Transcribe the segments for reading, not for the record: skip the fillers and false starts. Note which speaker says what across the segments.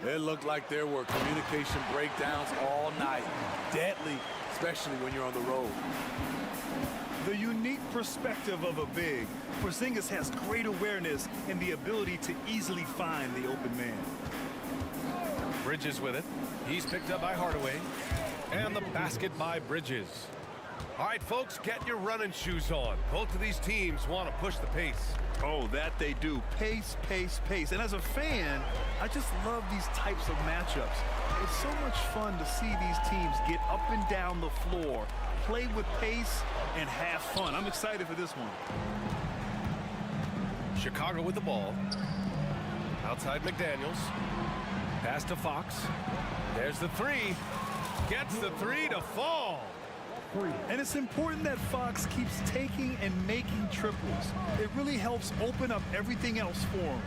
Speaker 1: It looked like there were communication breakdowns all night. Deadly, especially when you're on the road.
Speaker 2: The unique perspective of a big, Porzingis has great awareness and the ability to easily find the open man.
Speaker 3: Bridges with it. He's picked up by Hardaway. And the basket by Bridges. All right, folks, get your running shoes on. Both of these teams want to push the pace.
Speaker 2: Oh, that they do. Pace, pace, pace. And as a fan, I just love these types of matchups. It's so much fun to see these teams get up and down the floor, play with pace, and have fun. I'm excited for this one.
Speaker 3: Chicago with the ball. Outside McDaniels. Pass to Fox. There's the three. Gets the three to fall.
Speaker 2: And it's important that Fox keeps taking and making triples. It really helps open up everything else for him.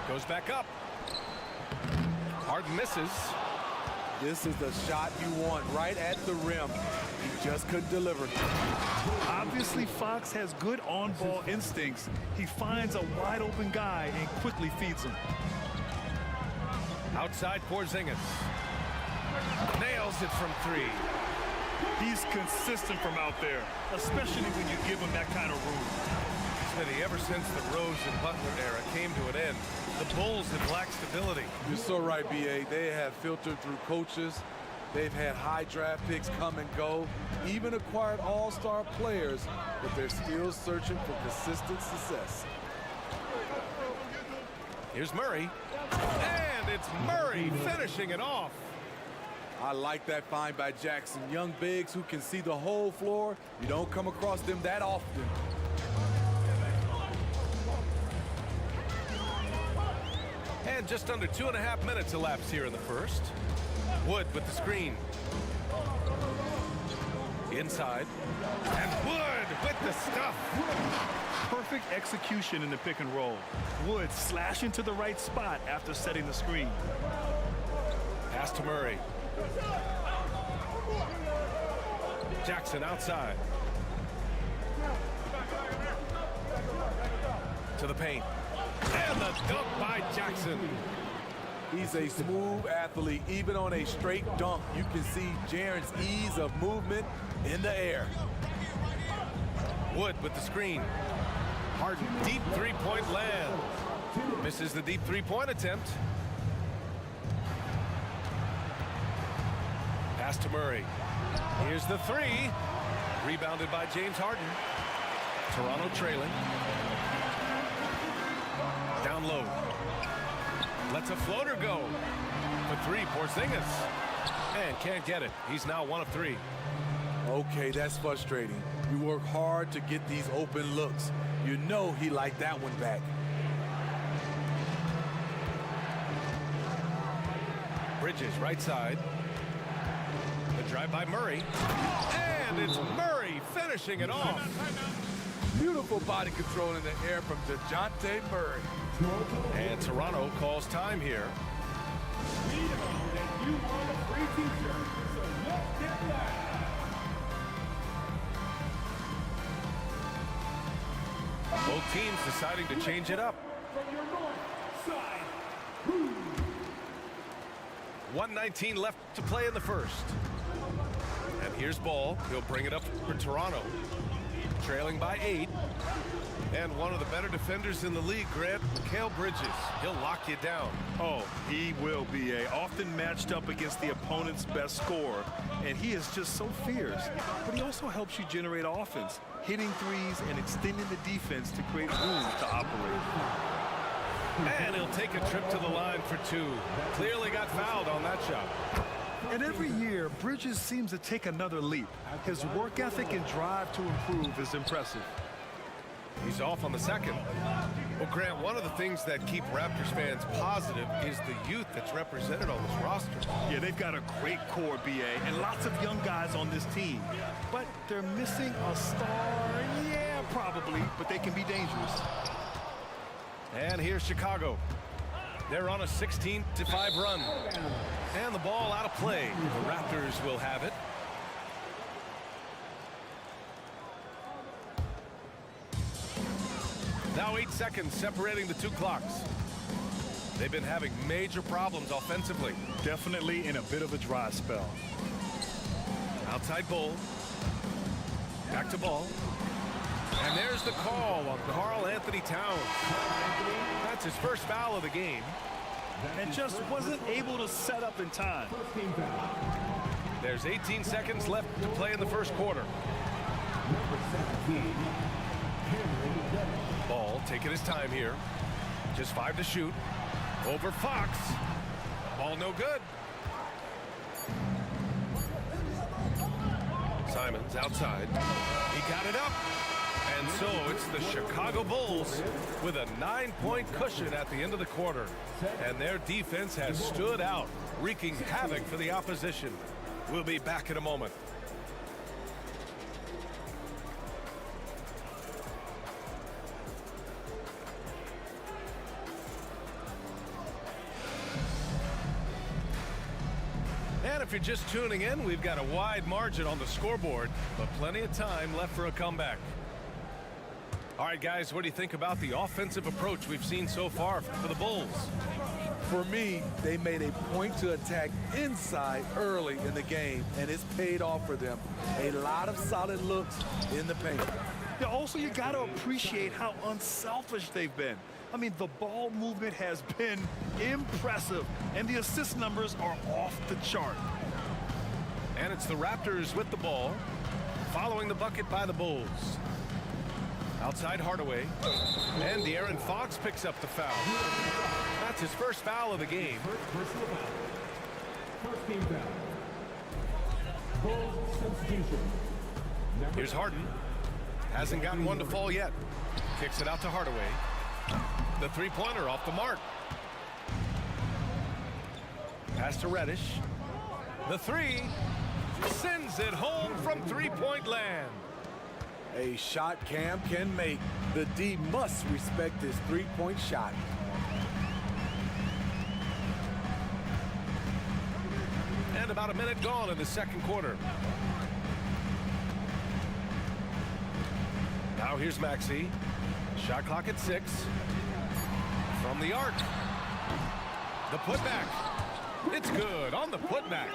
Speaker 3: Goes back up. Harden misses.
Speaker 1: This is the shot you want right at the rim. He just couldn't deliver.
Speaker 2: Obviously, Fox has good on-ball instincts. He finds a wide-open guy and quickly feeds him.
Speaker 3: Outside Porzingis. Nails it from three.
Speaker 2: He's consistent from out there, especially when you give him that kind of room.
Speaker 3: Smitty, ever since the Rose and Butler era came to an end, the Bulls have lacked stability.
Speaker 1: You're so right, B.A. They have filtered through coaches. They've had high draft picks come and go, even acquired all-star players, but they're still searching for consistent success.
Speaker 3: Here's Murray. And it's Murray finishing it off.
Speaker 1: I like that find by Jackson. Young bigs who can see the whole floor. You don't come across them that often.
Speaker 3: And just under 2.5 minutes elapsed here in the first. Wood with the screen. Inside. And Wood with the stuff.
Speaker 2: Perfect execution in the pick and roll. Wood slashing to the right spot after setting the screen.
Speaker 3: Pass to Murray. Jackson outside. To the paint. And the dunk by Jackson.
Speaker 1: He's a smooth athlete. Even on a straight dunk, you can see Jaren's ease of movement in the air.
Speaker 3: Wood with the screen. Harden, deep three-point land. Misses the deep three-point attempt. Pass to Murray. Here's the three. Rebounded by James Harden. Toronto trailing. Down low. Lets a floater go. For three, Porzingis. And can't get it. He's now 1 of 3.
Speaker 1: Okay, that's frustrating. You work hard to get these open looks. You know he liked that one back.
Speaker 3: Bridges, right side. The drive by Murray. And it's Murray finishing it off.
Speaker 1: Beautiful body control in the air from DeJounte Murray.
Speaker 3: And Toronto calls time here. Both teams deciding to change it up. 1:19 left to play in the first. And here's Ball. He'll bring it up for Toronto. Trailing by 8. And one of the better defenders in the league, Grant, Mikal Bridges. He'll lock you down.
Speaker 2: Oh, he will be often matched up against the opponent's best scorer. And he is just so fierce. But he also helps you generate offense, hitting threes and extending the defense to create room to operate.
Speaker 3: And he'll take a trip to the line for 2. Clearly got fouled on that shot.
Speaker 2: And every year, Bridges seems to take another leap. His work ethic and drive to improve is impressive.
Speaker 3: He's off on the second. Well, Grant, one of the things that keep Raptors fans positive is the youth that's represented on this roster.
Speaker 2: Yeah, they've got a great core, B.A., and lots of young guys on this team. But they're missing a star. Yeah, probably, but they can be dangerous.
Speaker 3: And here's Chicago. They're on a 16-5 run. And the ball out of play. The Raptors will have it. Now Now 8 seconds separating the two clocks. They've been having major problems offensively.
Speaker 2: Definitely in a bit of a dry spell.
Speaker 3: Outside Bull. Back to Ball. And there's the call on Karl Anthony Towns. That's his first foul of the game.
Speaker 2: And just wasn't able to set up in time.
Speaker 3: There's 18 seconds left to play in the first quarter. Ball taking his time here. Just 5 to shoot. Over Fox. Ball no good. Simons outside. He got it up. And so it's the Chicago Bulls with a 9-point cushion at the end of the quarter. And their defense has stood out, wreaking havoc for the opposition. We'll be back in a moment. And if you're just tuning in, we've got a wide margin on the scoreboard, but plenty of time left for a comeback. All right, guys, what do you think about the offensive approach we've seen so far for the Bulls?
Speaker 1: For me, they made a point to attack inside early in the game, and it's paid off for them. A lot of solid looks in the paint.
Speaker 2: Yeah, also, you got to appreciate how unselfish they've been. I mean, the ball movement has been impressive, and the assist numbers are off the chart.
Speaker 3: And it's the Raptors with the ball, following the bucket by the Bulls. Outside Hardaway, and De'Aaron Fox picks up the foul. That's his first foul of the game.
Speaker 4: First team foul. Bulls substitution.
Speaker 3: Here's Harden. Hasn't gotten one to fall yet. Kicks it out to Hardaway. The three-pointer off the mark. Pass to Reddish. The three sends it home from three-point land.
Speaker 1: A shot Cam can make. The D must respect his three-point shot.
Speaker 3: And about a minute gone in the second quarter. Now here's Maxey. Shot clock at 6. From the arc. The putback. It's good on the putback.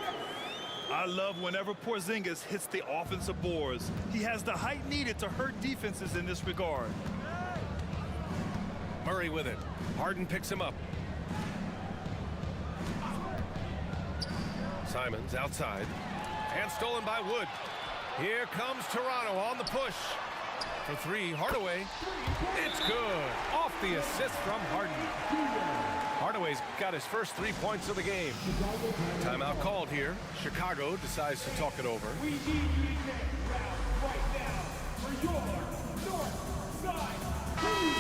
Speaker 2: I love whenever Porzingis hits the offensive boards. He has the height needed to hurt defenses in this regard.
Speaker 3: Murray with it. Harden picks him up. Simons outside. And stolen by Wood. Here comes Toronto on the push. For three, Hardaway. It's good. Off the assist from Harden. Hardaway's got his first 3 points of the game. Timeout called here. Chicago decides to talk it over.
Speaker 4: We need you next round right now for your North Side Crew.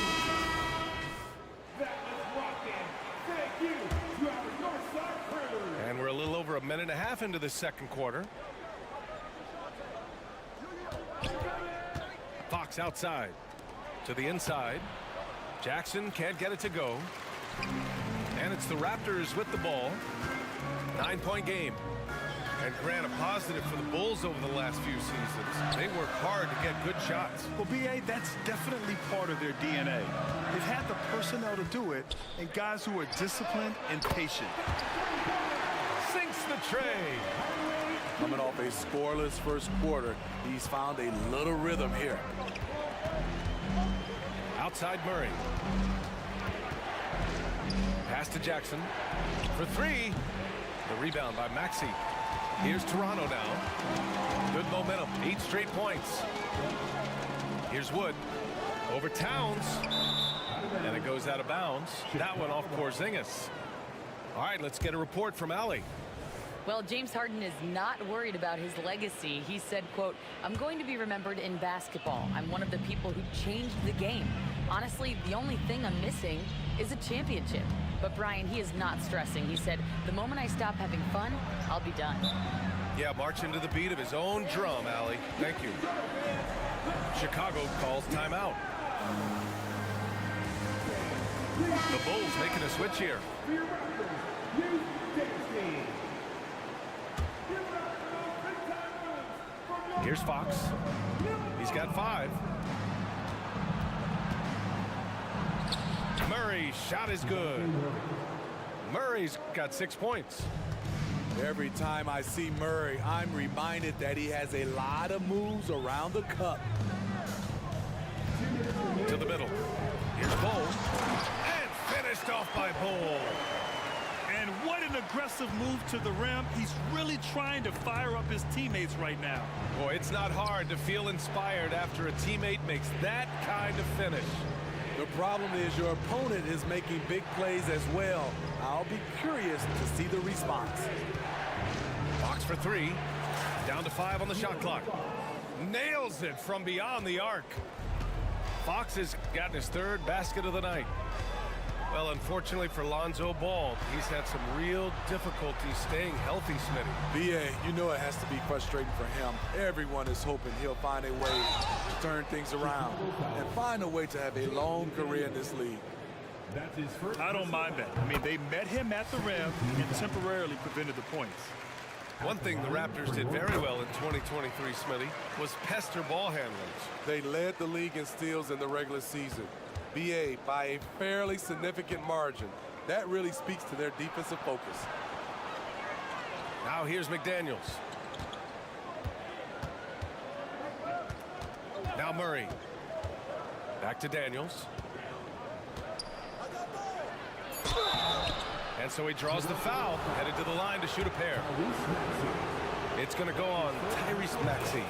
Speaker 4: That was rocking. Thank you to our North Side Crew.
Speaker 3: And we're a little over a minute and a half into the second quarter. Fox outside. To the inside. Jackson can't get it to go. And it's the Raptors with the ball. 9-point game. And Grant, a positive for the Bulls over the last few seasons. They work hard to get good shots.
Speaker 2: Well, B.A., that's definitely part of their DNA. They've had the personnel to do it, and guys who are disciplined and patient.
Speaker 3: Sinks the tray.
Speaker 1: Coming off a scoreless first quarter, he's found a little rhythm here.
Speaker 3: Outside Murray. Pass to Jackson. For three. The rebound by Maxey. Here's Toronto now. Good momentum. 8 straight points. Here's Wood. Over Towns. And it goes out of bounds. That one off Porzingis. All right, let's get a report from Allie.
Speaker 5: Well, James Harden is not worried about his legacy. He said, quote, "I'm going to be remembered in basketball. I'm one of the people who changed the game. Honestly, the only thing I'm missing is a championship." But Brian, he is not stressing. He said, "The moment I stop having fun, I'll be done."
Speaker 3: Yeah, marching to the beat of his own drum, Allie. Thank you. Chicago calls timeout. The Bulls making a switch here. Here's Fox. He's got 5. Murray's shot is good. Murray's got 6 points.
Speaker 1: Every time I see Murray, I'm reminded that he has a lot of moves around the cup.
Speaker 3: To the middle. Here's Bull. And finished off by Bull.
Speaker 2: And what an aggressive move to the rim. He's really trying to fire up his teammates right now.
Speaker 3: Boy, it's not hard to feel inspired after a teammate makes that kind of finish.
Speaker 1: The problem is your opponent is making big plays as well. I'll be curious to see the response.
Speaker 3: Fox for 3. Down to 5 on the shot clock. Nails it from beyond the arc. Fox has gotten his 3rd basket of the night. Well, unfortunately for Lonzo Ball, he's had some real difficulty staying healthy, Smitty.
Speaker 1: BA, you know it has to be frustrating for him. Everyone is hoping he'll find a way to turn things around and find a way to have a long career in this league.
Speaker 4: That's his first.
Speaker 2: I don't mind that. I mean, they met him at the rim and temporarily prevented the points.
Speaker 3: One thing the Raptors did very well in 2023, Smitty, was pester ball handlers.
Speaker 1: They led the league in steals in the regular season. BA by a fairly significant margin. That really speaks to their defensive focus.
Speaker 3: Now here's McDaniels. Now Murray. Back to Daniels. And so he draws the foul, headed to the line to shoot a pair. It's going to go on Tyrese Maxey.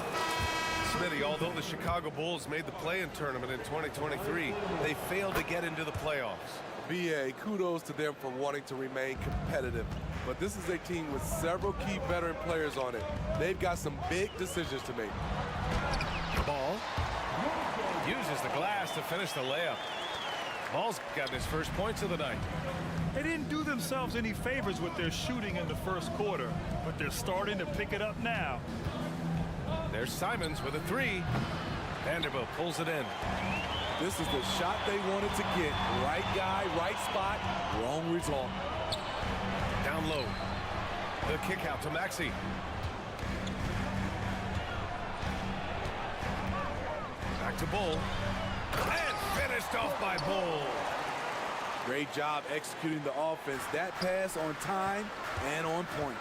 Speaker 3: Smitty, although the Chicago Bulls made the play-in tournament in 2023, they failed to get into the playoffs.
Speaker 1: BA, kudos to them for wanting to remain competitive. But this is a team with several key veteran players on it. They've got some big decisions to make.
Speaker 3: Ball uses the glass to finish the layup. Ball's gotten his first points of the night.
Speaker 2: They didn't do themselves any favors with their shooting in the first quarter, but they're starting to pick it up now.
Speaker 3: There's Simons with a 3. Vanderbilt pulls it in.
Speaker 1: This is the shot they wanted to get. Right guy, right spot, wrong result.
Speaker 3: Down low. The kick out to Maxey. Back to Bull. And finished off by Bull.
Speaker 1: Great job executing the offense. That pass on time and on point.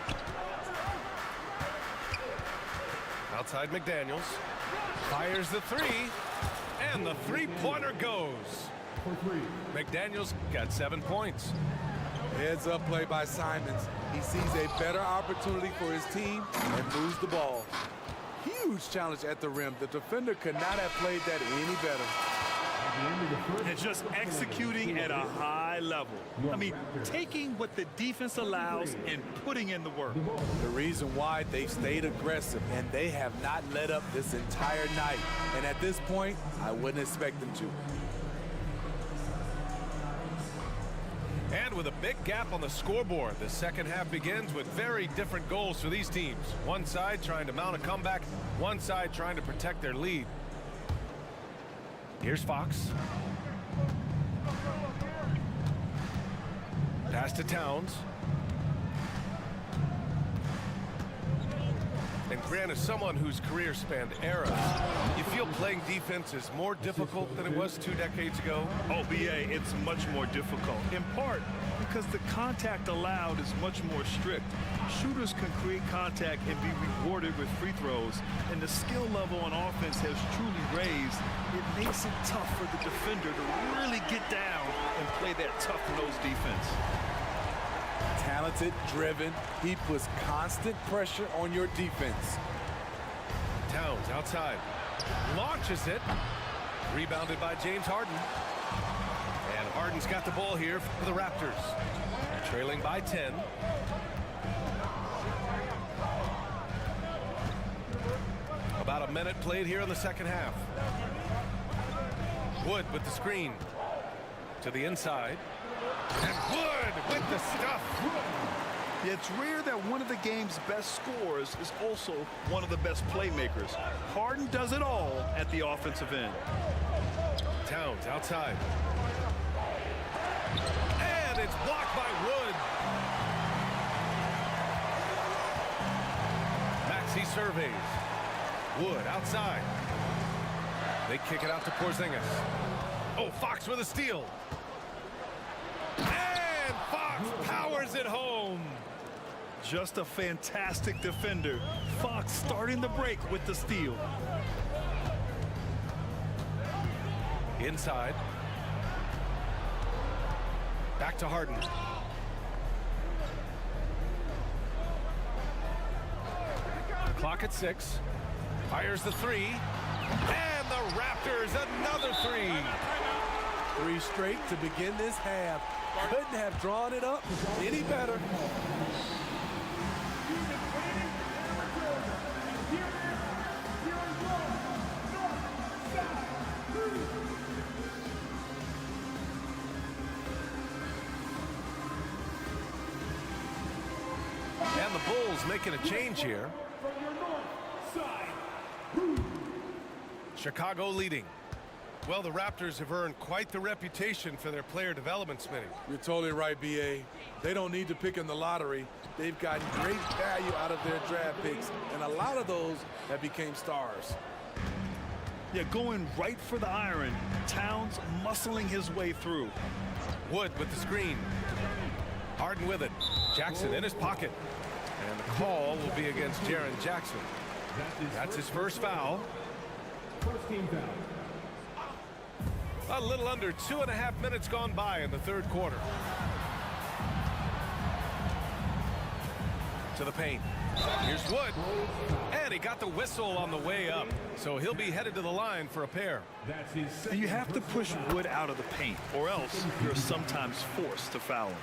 Speaker 3: Outside McDaniels. Fires the 3. And the 3-pointer goes. McDaniels got 7 points.
Speaker 1: Heads up play by Simons. He sees a better opportunity for his team and moves the ball. Huge challenge at the rim. The defender could not have played that any better.
Speaker 2: And just executing at a high level. I mean, taking what the defense allows and putting in the work.
Speaker 1: The reason why they've stayed aggressive and they have not let up this entire night. And at this point, I wouldn't expect them to.
Speaker 3: And with a big gap on the scoreboard, the second half begins with very different goals for these teams. One side trying to mount a comeback, one side trying to protect their lead. Here's Fox. Pass to Towns. And Grant, as someone whose career spanned eras, you feel playing defense is more difficult than it was 2 decades ago?
Speaker 2: Oh, BA, it's much more difficult. In part because the contact allowed is much more strict. Shooters can create contact and be rewarded with free throws, and the skill level on offense has truly raised. It makes it tough for the defender to really get down and play that tough-nosed defense.
Speaker 1: Talented, driven, he puts constant pressure on your defense.
Speaker 3: Towns outside. Launches it. Rebounded by James Harden. And Harden's got the ball here for the Raptors. Trailing by 10. About a minute played here in the second half. Wood with the screen. To the inside. And Wood with the stuff.
Speaker 2: It's rare that one of the game's best scorers is also one of the best playmakers. Harden does it all at the offensive end.
Speaker 3: Towns outside. And it's blocked by Wood. Maxey surveys. Wood outside. They kick it out to Porzingis. Oh, Fox with a steal. And Fox powers it home.
Speaker 2: Just a fantastic defender. Fox starting the break with the steal.
Speaker 3: Inside. Back to Harden. Clock at 6. Fires the 3. And the Raptors another 3.
Speaker 1: 3 straight to begin this half. Couldn't have drawn it up any better.
Speaker 3: And the Bulls making a change here. Chicago leading. Well, the Raptors have earned quite the reputation for their player development, Smitty.
Speaker 1: You're totally right, B.A. They don't need to pick in the lottery. They've gotten great value out of their draft picks, and a lot of those have become stars.
Speaker 2: Yeah, going right for the iron. Towns muscling his way through.
Speaker 3: Wood with the screen. Harden with it. Jackson in his pocket. And the call will be against Jaren Jackson. That's his first foul.
Speaker 4: First team foul.
Speaker 3: A little under 2.5 minutes gone by in the third quarter. To the paint. Here's Wood. And he got the whistle on the way up. So he'll be headed to the line for a pair.
Speaker 4: That's his
Speaker 2: And you have to push Wood out of the paint, or else you're sometimes forced to foul him.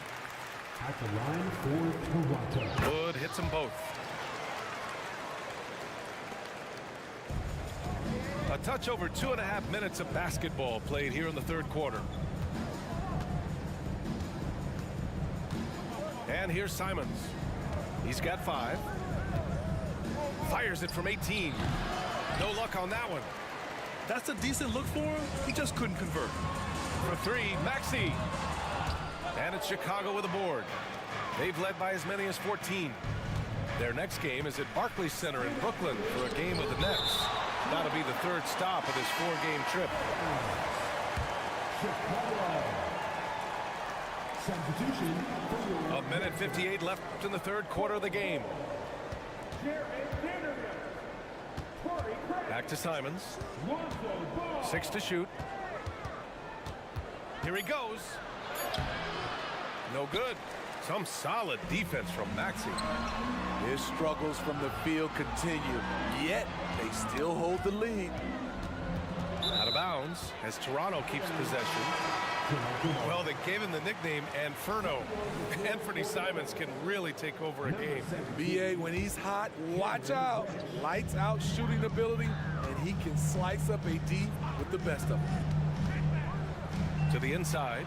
Speaker 4: at the line for Toronto.
Speaker 3: Wood hits them both. A touch over 2.5 minutes of basketball played here in the third quarter. And here's Simons. He's got 5. Fires it from 18. No luck on that one.
Speaker 2: That's a decent look for him. He just couldn't convert.
Speaker 3: For 3, Maxey. And it's Chicago with a board. They've led by as many as 14. Their next game is at Barclays Center in Brooklyn for a game with the Nets. That'll be the third stop of this 4-game trip.
Speaker 4: Substitution for your
Speaker 3: 1:58 left in the third quarter of the game. Back to Simons. 6 to shoot. Here he goes. No good. Some solid defense from Maxey.
Speaker 1: His struggles from the field continue, yet they still hold the lead.
Speaker 3: Out of bounds as Toronto keeps possession. Well, they gave him the nickname Inferno. Anthony Simons can really take over a game.
Speaker 1: B.A., when he's hot, watch out. Lights out shooting ability, and he can slice up a D with the best of them.
Speaker 3: To the inside.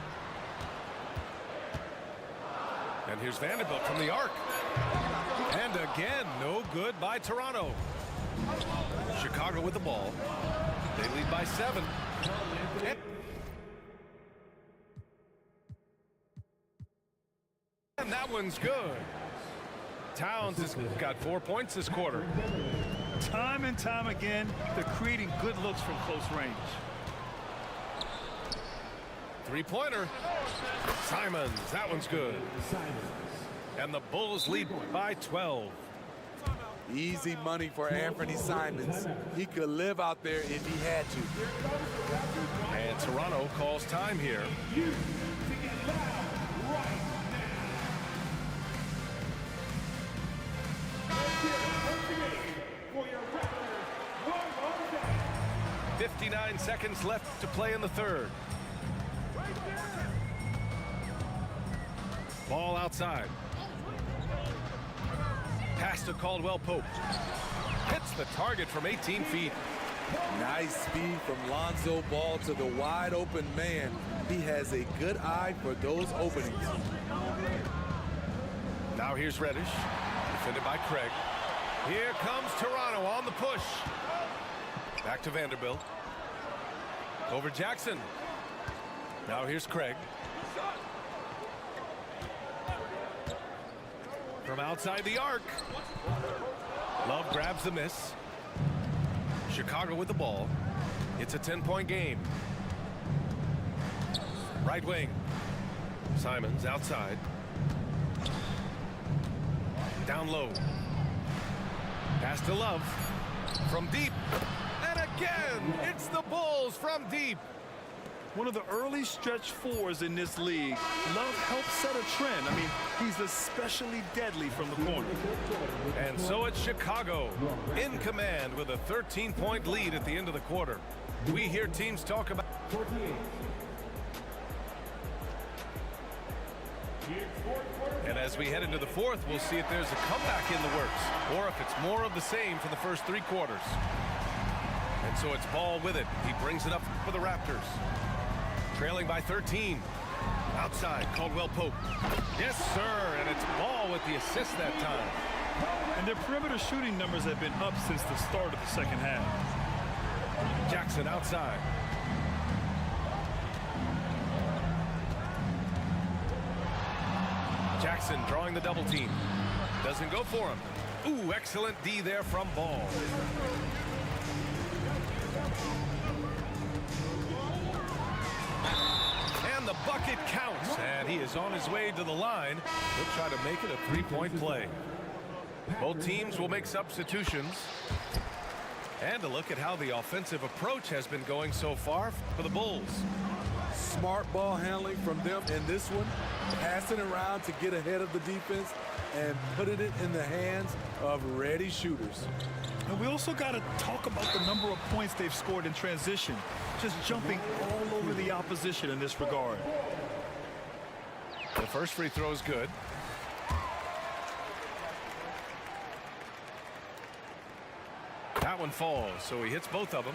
Speaker 3: And here's Vanderbilt from the arc. And again, no good by Toronto. Chicago with the ball. They lead by 7. And that one's good. Towns has got 4 points this quarter.
Speaker 2: Time and time again, they're creating good looks from close range.
Speaker 3: 3-pointer. Simons, that one's good. And the Bulls lead by 12.
Speaker 1: Easy money for Anthony Simons. He could live out there if he had to.
Speaker 3: And Toronto calls time here.
Speaker 4: to get loud right now. For your Raptors, one on deck.
Speaker 3: 59 seconds left to play in the third. Ball outside. Pass to Caldwell Pope. Hits the target from 18 feet.
Speaker 1: Nice speed from Lonzo Ball to the wide open man. He has a good eye for those openings.
Speaker 3: Now here's Reddish, defended by Craig. Here comes Toronto on the push. Back to Vanderbilt. Over Jackson. Now here's Craig. From outside the arc. Love grabs the miss. Chicago with the ball. It's a 10-point game. Right wing. Simons outside. Down low. Pass to Love. From deep. And again, it's the Bulls from deep.
Speaker 2: One of the early stretch fours in this league. Love helped set a trend. I mean, he's especially deadly from the corner.
Speaker 3: And so it's Chicago in command with a 13-point lead at the end of the quarter. We hear teams talk about... And as we head into the fourth, we'll see if there's a comeback in the works or if it's more of the same for the first 3 quarters. And so it's Ball with it. He brings it up for the Raptors. Trailing by 13. Outside, Caldwell Pope. Yes, sir, and it's Ball with the assist that time.
Speaker 2: And their perimeter shooting numbers have been up since the start of the second half.
Speaker 3: Jackson outside. Jackson drawing the double team. Doesn't go for him. Ooh, excellent D there from Ball. And the bucket counts, and he is on his way to the line. He'll try to make it a 3-point play. Both teams will make substitutions. And a look at how the offensive approach has been going so far for the Bulls.
Speaker 1: Smart ball handling from them in this one, passing around to get ahead of the defense and putting it in the hands of ready shooters.
Speaker 2: And we also got to talk about the number of points they've scored in transition, just jumping all over the opposition in this regard.
Speaker 3: The first free throw is good. That one falls, so he hits both of them.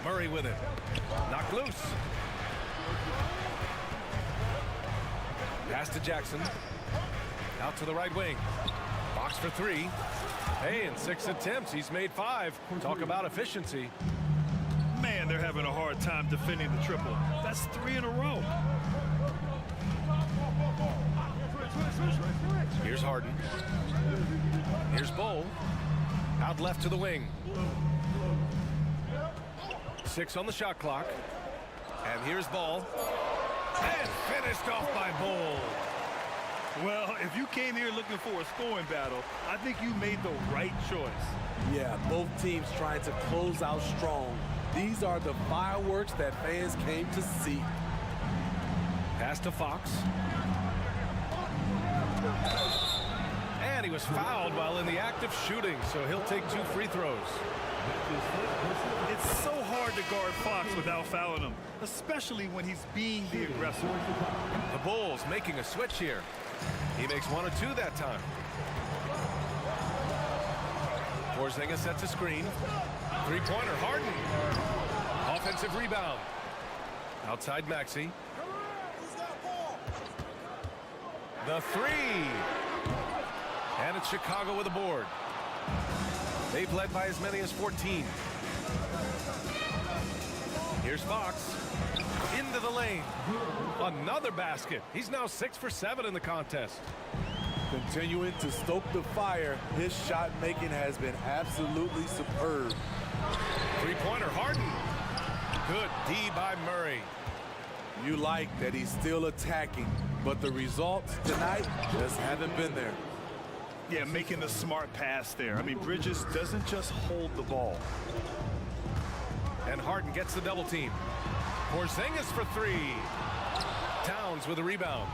Speaker 3: Murray with it. Knocked loose. Pass to Jackson. Out to the right wing. Box for 3. Hey, in 6 attempts, he's made 5. Talk about efficiency.
Speaker 2: Man, they're having a hard time defending the triple. That's 3 in a row.
Speaker 3: Here's Harden. Here's Bol. Out left to the wing. 6 on the shot clock. And here's Ball. And finished off by Bol.
Speaker 2: Well, if you came here looking for a scoring battle, I think you made the right choice.
Speaker 1: Yeah, both teams trying to close out strong. These are the fireworks that fans came to see.
Speaker 3: Pass to Fox. And he was fouled while in the act of shooting, so he'll take 2 free throws.
Speaker 2: It's so hard to guard Fox without fouling him, especially when he's being the aggressor.
Speaker 3: The Bulls making a switch here. He makes 1 or 2 that time. Porzingis sets a screen. 3-pointer, Harden. Offensive rebound. Outside Maxey. The 3. And it's Chicago with a board. They've led by as many as 14. Here's Fox. Into the lane. Another basket. He's now 6 for 7 in the contest.
Speaker 1: Continuing to stoke the fire, his shot making has been absolutely superb.
Speaker 3: 3-pointer, Harden. Good D by Murray.
Speaker 1: You like that he's still attacking, but the results tonight just haven't been there.
Speaker 2: Yeah, making the smart pass there. I mean, Bridges doesn't just hold the ball.
Speaker 3: And Harden gets the double team. Porzingis for 3. Towns with a rebound.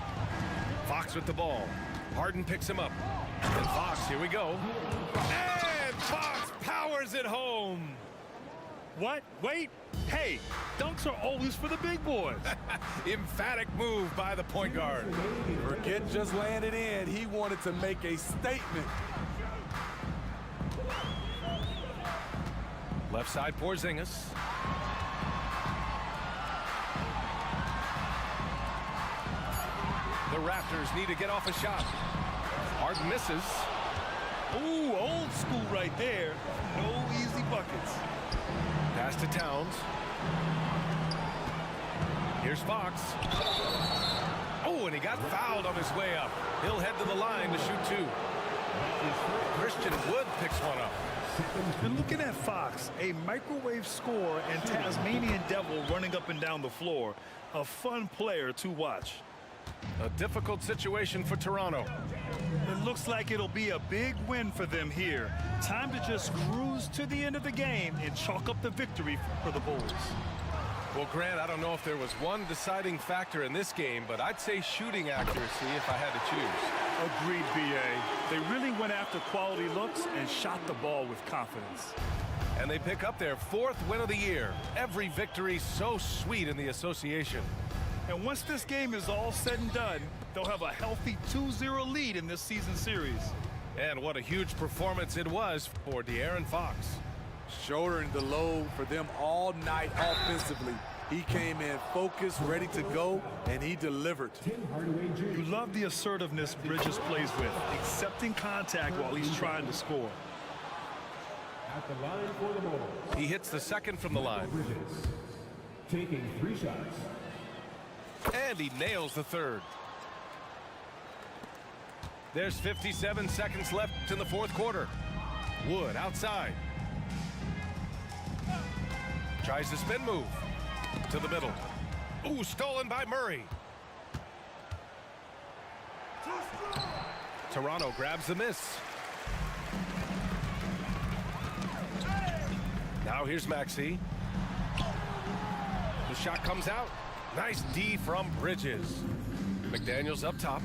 Speaker 3: Fox with the ball. Harden picks him up. And Fox, here we go. And Fox powers it home.
Speaker 2: What? Wait. Hey, dunks are always for the big boys.
Speaker 3: Emphatic move by the point guard.
Speaker 1: Forget just laying it in. He wanted to make a statement.
Speaker 3: Left side, Porzingis. The Raptors need to get off a shot. Harden misses.
Speaker 2: Ooh, old school right there. No easy buckets.
Speaker 3: Pass to Towns. Here's Fox. Oh, and he got fouled on his way up. He'll head to the line to shoot 2. Christian Wood picks one up.
Speaker 2: And looking at Fox, a microwave score and Tasmanian Devil running up and down the floor. A fun player to watch.
Speaker 3: A difficult situation for Toronto.
Speaker 2: It looks like it'll be a big win for them here. Time to just cruise to the end of the game and chalk up the victory for the Bulls.
Speaker 3: Well, Grant, I don't know if there was one deciding factor in this game, but I'd say shooting accuracy if I had to choose.
Speaker 2: Agreed, B.A. They really went after quality looks and shot the ball with confidence.
Speaker 3: And they pick up their 4th win of the year. Every victory so sweet in the association.
Speaker 2: And once this game is all said and done, they'll have a healthy 2-0 lead in this season series.
Speaker 3: And what a huge performance it was for De'Aaron Fox.
Speaker 1: Shouldering the load for them all night offensively. He came in focused, ready to go, and he delivered.
Speaker 2: You love the assertiveness Bridges plays with, accepting contact while he's trying to score.
Speaker 4: At the line for the Bulls.
Speaker 3: He hits the second from the line.
Speaker 4: Bridges, taking 3 shots.
Speaker 3: And he nails the third. There's 57 seconds left in the 4th quarter. Wood outside. Tries the spin move. To the middle. Ooh, stolen by Murray. Toronto grabs the miss. Now here's Maxey. The shot comes out. Nice D from Bridges. McDaniels up top.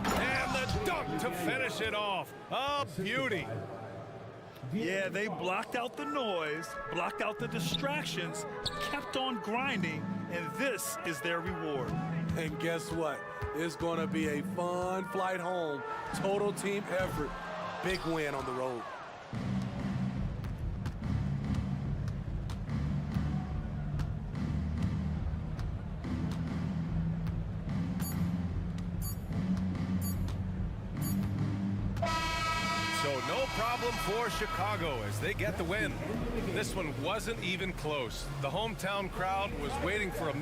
Speaker 3: And the dunk to finish it off. A beauty.
Speaker 2: Yeah, they blocked out the noise, blocked out the distractions, kept on grinding, and this is their reward.
Speaker 1: And guess what? It's going to be a fun flight home. Total team effort. Big win on the road.
Speaker 3: So no problem for Chicago as they get the win. This one wasn't even close. The hometown crowd was waiting for a